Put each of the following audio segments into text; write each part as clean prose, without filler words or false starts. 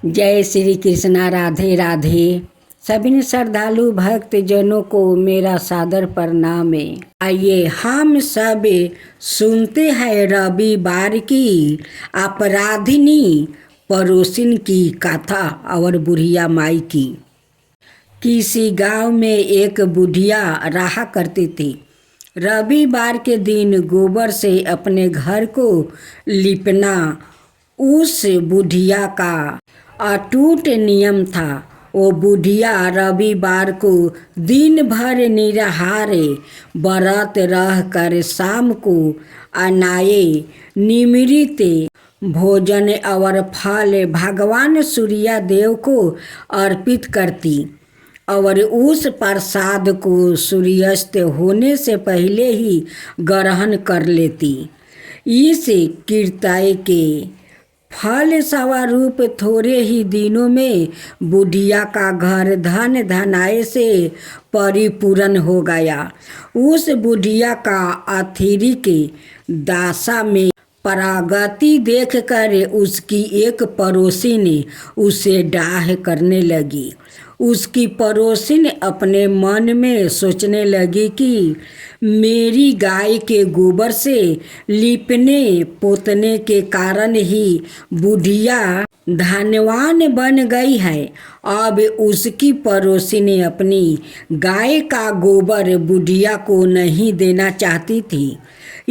जय श्री कृष्णा। राधे राधे। सभी श्रद्धालु भक्त जनों को मेरा सादर प्रणाम है। आइए हम सब सुनते हैं रविवार की अपराधिनी पड़ोसिन की कथा और बुढ़िया माई की। किसी गांव में एक बुढ़िया रहा करती थी। रविवार के दिन गोबर से अपने घर को लिपना उस बुढ़िया का अटूट नियम था। वो बुढ़िया रविवार को दिन भर निराहारे व्रत रह कर शाम को अनाये निमृत भोजन और फल भगवान सूर्य देव को अर्पित करती और उस प्रसाद को सूर्यास्त होने से पहले ही ग्रहण कर लेती। इस कृत्य के फल स्वरूप थोड़े ही दिनों में बुढ़िया का घर धन धनाए से परिपूर्ण हो गया। उस बुढ़िया का अतिरिक्त दासा में प्रगति देखकर उसकी एक पड़ोसिन उसे डाह करने लगी। उसकी पड़ोसिन अपने मन में सोचने लगी कि मेरी गाय के गोबर से लिपने पोतने के कारण ही बुढ़िया धनवान बन गई है। अब उसकी पड़ोसिन अपनी गाय का गोबर बुढ़िया को नहीं देना चाहती थी,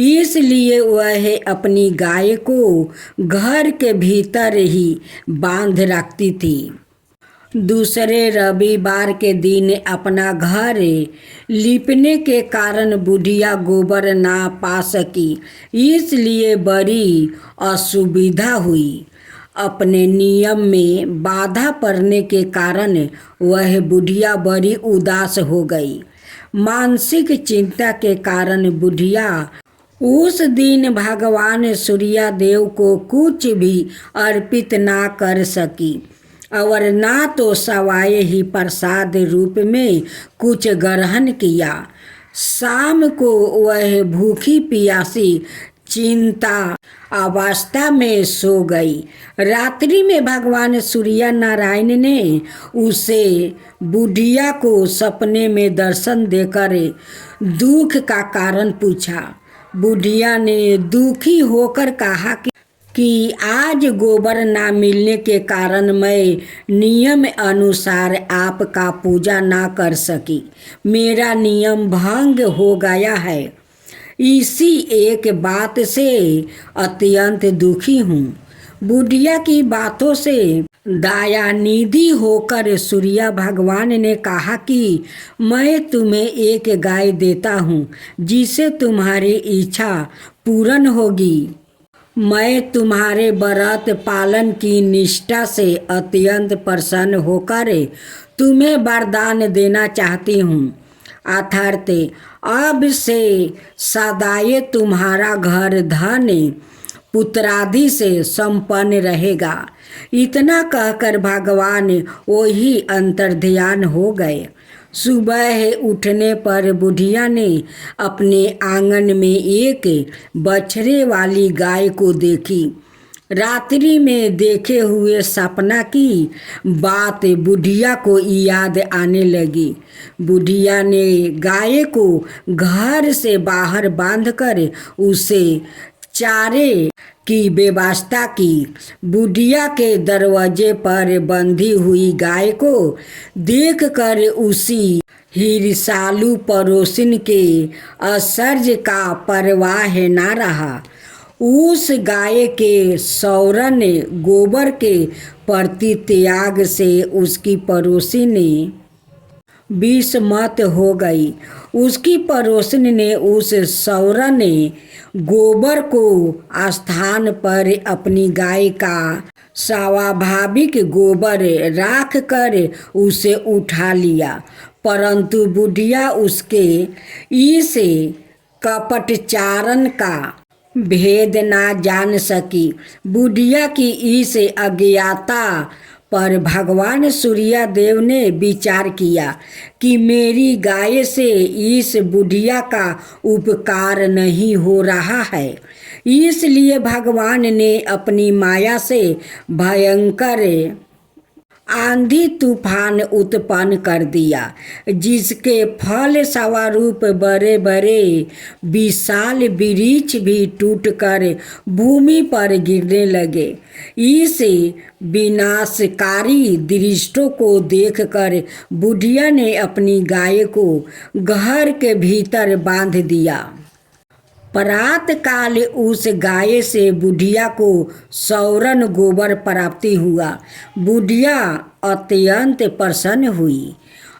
इसलिए वह अपनी गाय को घर के भीतर ही बांध रखती थी। दूसरे रविवार के दिन अपना घर लिपने के कारण बुढ़िया गोबर ना पा सकी, इसलिए बड़ी असुविधा हुई। अपने नियम में बाधा पड़ने के कारण वह बुढ़िया बड़ी उदास हो गई। मानसिक चिंता के कारण बुढ़िया उस दिन भगवान सूर्य देव को कुछ भी अर्पित ना कर सकी और ना तो सवाए ही प्रसाद रूप में कुछ ग्रहण किया। शाम को वह भूखी प्यासी चिंता अवस्था में सो गई। रात्रि में भगवान सूर्य नारायण ने उसे बुढ़िया को सपने में दर्शन देकर दुख का कारण पूछा। बुढ़िया ने दुखी होकर कहा कि आज गोबर ना मिलने के कारण मैं नियम अनुसार आपका पूजा ना कर सकी। मेरा नियम भंग हो गया है। इसी एक बात से अत्यंत दुखी हूँ। बुढ़िया की बातों से दयानिधि होकर सूर्य भगवान ने कहा कि मैं तुम्हें एक गाय देता हूँ जिसे तुम्हारी इच्छा पूर्ण होगी। मैं तुम्हारे व्रत पालन की निष्ठा से अत्यंत प्रसन्न होकर तुम्हें वरदान देना चाहती हूँ। अर्थात अब से सदाए तुम्हारा घर धन पुत्रादि से संपन्न रहेगा। इतना कहकर भगवान वही अंतर्ध्यान हो गए। सुबह उठने पर बुढ़िया ने अपने आंगन में एक बछड़े वाली गाय को देखी। रात्रि में देखे हुए सपना की बात बुढ़िया को याद आने लगी। बुढ़िया ने गाय को घर से बाहर बांधकर उसे चारे की व्यवस्था की। बुढ़िया के दरवाजे पर बंधी हुई गाय को देखकर उसी ईर्ष्यालु पड़ोसिन के आश्चर्य का परवाह न रहा। उस गाय के सौरन गोबर के प्रति त्याग से उसकी पड़ोसिन विस्मत हो गई। उसकी पड़ोसिन ने उस सौरन गोबर को स्थान पर अपनी गाय का स्वाभाविक गोबर रख कर उसे उठा लिया, परंतु बुढ़िया उसके इस कपटचारण का भेद ना जान सकी। बुढ़िया की इस अज्ञाता पर भगवान सूर्य देव ने विचार किया कि मेरी गाय से इस बुढ़िया का उपकार नहीं हो रहा है, इसलिए भगवान ने अपनी माया से भयंकर आंधी तूफान उत्पन्न कर दिया, जिसके फल स्वरूप बड़े बड़े विशाल वृक्ष भी टूटकर भूमि पर गिरने लगे। इस विनाशकारी दृश्य को देखकर बुढ़िया ने अपनी गाय को घर के भीतर बांध दिया। प्रात काल उस गाय से बुढ़िया को सौरन गोबर प्राप्त हुआ। बुढ़िया अत्यंत प्रसन्न हुई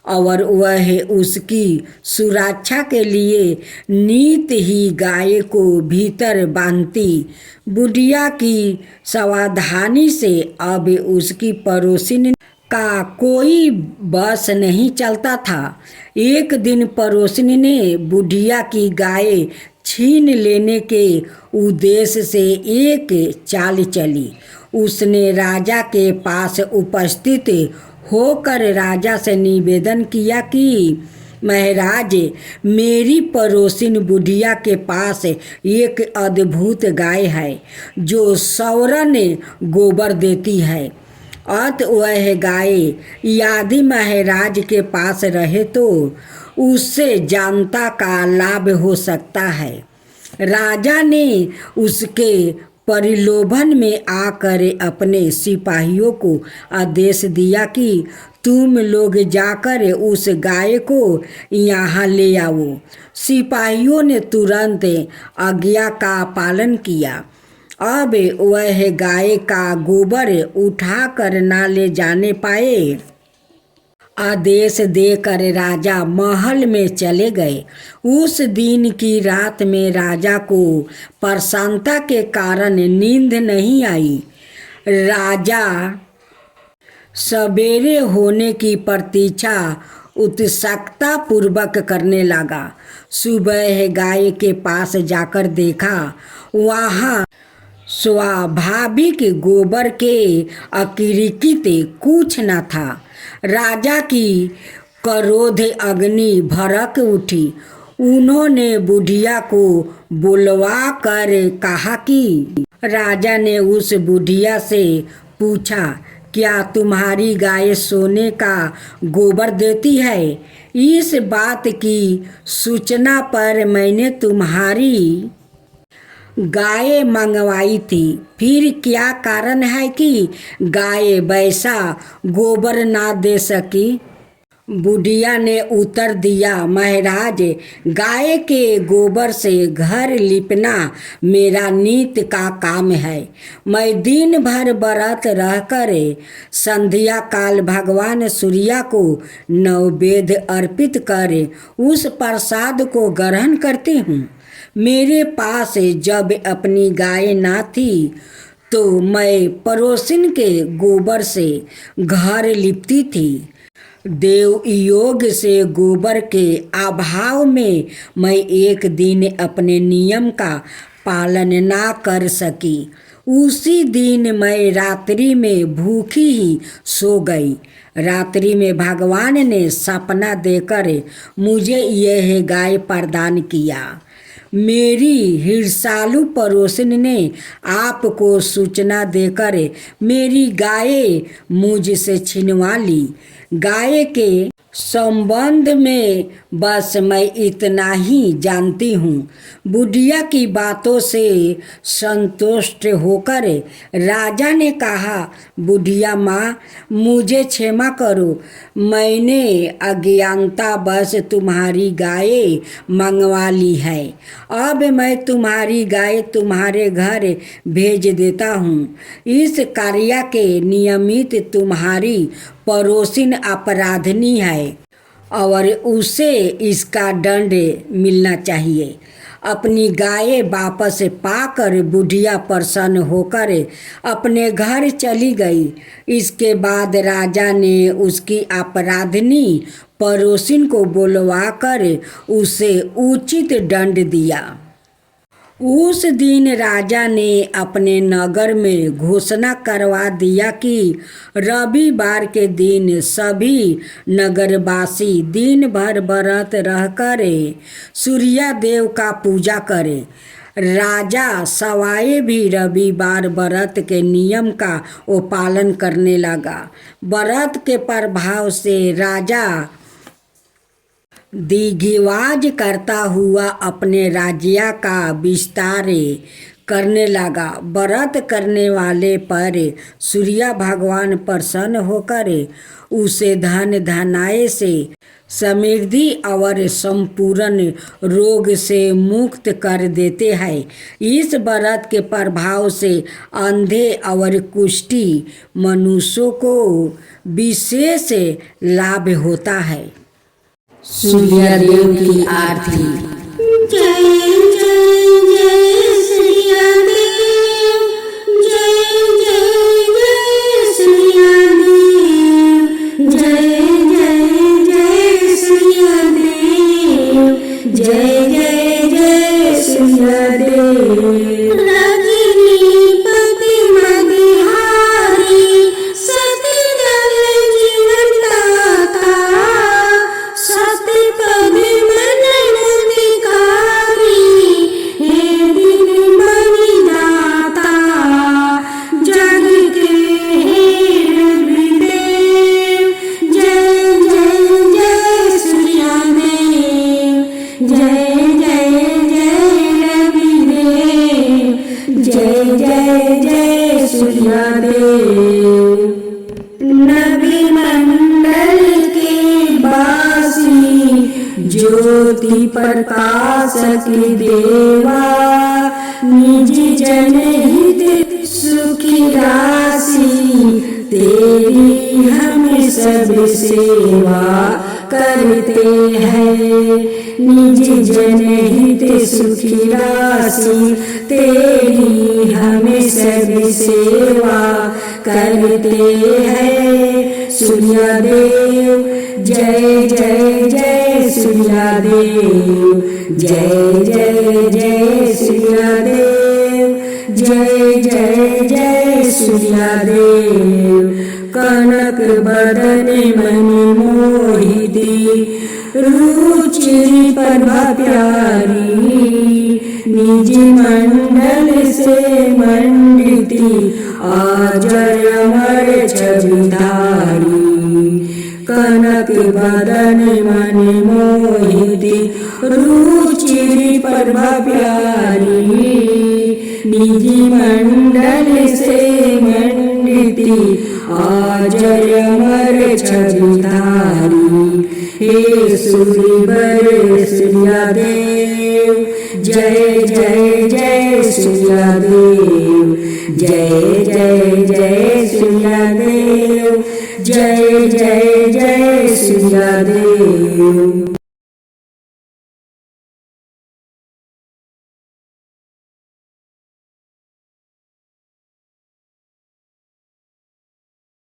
और वह उसकी सुरक्षा के लिए नित ही गाय को भीतर बांधती। बुढ़िया की सावधानी से अब उसकी पड़ोसिन का कोई बस नहीं चलता था। एक दिन पड़ोसिन ने बुढ़िया की गाय छीन लेने के उद्देश्य से एक चाल चली। उसने राजा के पास उपस्थित होकर राजा से निवेदन किया कि महाराज, मेरी पड़ोसिन बुढ़िया के पास एक अद्भुत गाय है जो सौरन गोबर देती है। अत वह गाय यदि महाराज के पास रहे तो उससे जनता का लाभ हो सकता है। राजा ने उसके प्रलोभन में आकर अपने सिपाहियों को आदेश दिया कि तुम लोग जाकर उस गाय को यहाँ ले आओ। सिपाहियों ने तुरंत आज्ञा का पालन किया। अब वह गाय का गोबर उठाकर ना ले जाने पाए। आदेश देकर राजा महल में चले गए। उस दिन की रात में राजा को प्रसन्नता के कारण नींद नहीं आई। राजा सवेरे होने की प्रतीक्षा उत्सुकता पूर्वक करने लगा। सुबह गाय के पास जाकर देखा, वहाँ स्वाभाविक गोबर के अतिरिक्त कुछ न था। राजा की क्रोध अग्नि भड़क उठी। उन्होंने बुढ़िया को बुलवा कर कहा कि राजा ने उस बुढ़िया से पूछा, क्या तुम्हारी गाय सोने का गोबर देती है? इस बात की सूचना पर मैंने तुम्हारी गाय मंगवाई थी। फिर क्या कारण है कि गाय वैसा गोबर ना दे सकी? बुढ़िया ने उत्तर दिया, महाराज, गाय के गोबर से घर लिपना मेरा नित का काम है। मैं दिन भर व्रत रहकर संध्या काल भगवान सूर्य को नैवेद्य अर्पित कर उस प्रसाद को ग्रहण करती हूँ। मेरे पास जब अपनी गाय ना थी तो मैं पड़ोसिन के गोबर से घर लिपती थी। देव योग से गोबर के अभाव में मैं एक दिन अपने नियम का पालन ना कर सकी। उसी दिन मैं रात्रि में भूखी ही सो गई। रात्रि में भगवान ने सपना देकर मुझे यह गाय प्रदान किया। मेरी ईर्ष्यालु पड़ोसिन ने आपको सूचना देकर मेरी गाय मुझसे छिनवा ली। गाय के संबंध में बस मैं इतना ही जानती हूँ। बुढ़िया की बातों से संतुष्ट होकर राजा ने कहा, बुढ़िया माँ, मुझे क्षमा करो। मैंने अज्ञानता बस तुम्हारी गाय मंगवा ली है। अब मैं तुम्हारी गाय तुम्हारे घर भेज देता हूँ। इस कार्य के नियमित तुम्हारी पड़ोसिन अपराधनी है और उसे इसका दंड मिलना चाहिए। अपनी गाय वापस पाकर बुढ़िया प्रसन्न होकर अपने घर चली गई। इसके बाद राजा ने उसकी अपराधनी पड़ोसिन को बुलवाकर उसे उचित दंड दिया। उस दिन राजा ने अपने नगर में घोषणा करवा दिया कि रविवार के दिन सभी नगरवासी दिन भर व्रत रहकर सूर्य देव का पूजा करें। राजा सवाए भी रविवार व्रत के नियम का वो पालन करने लगा। व्रत के प्रभाव से राजा दिग्विजय करता हुआ अपने राज्य का विस्तार करने लगा। व्रत करने वाले पर सूर्य भगवान प्रसन्न होकर उसे धन धान्य से समृद्धि और संपूर्ण रोग से मुक्त कर देते हैं। इस व्रत के प्रभाव से अंधे और कुष्ठी मनुष्यों को विशेष लाभ होता है। सूर्य देव की आरती। जय जय जय सूर्य देव, जय जय जय सूर्य देव, जय जय जय सूर्य देव, जय जय जय सूर्य देव। रजनीपति मदिहारी सती जल जीवन दाता, सती पद मन मुक्तिकारी, हे दिन मणि दाता, जग के हे रविदेव, जय जय जय सूर्य देव, जय जय जय रविदेव, जय जय जय सूर्य देव। नभी मंडल के बासी, ज्योति प्रकाश के देवा, निज जनहित सुखी राशि, तेरी हम सब सेवा करते हैं। निज जनहित सुखी राशि, तेरी हम सब सेवा करते हैं। सूर्य देव, जय जय जय सूर्य देव, जय जय जय सूर्य देव, जय जय जय सूर्य देव। कनक बदन मणि मोहिनी, रुचि प्रभा प्यारी, निज मंडल से मंडिती, अजर अमर छविधारी। कनक बदन मणि मोहिनी, रुचि प्रभा प्यारी, निज मंडल से मंडिती, अजर अमर छविधारी। हे सूर्यवर सूर्य देव, जय जय जय सूर्य देव, जय जय जय सूर्य देव, जय जय जय सूर्य देव।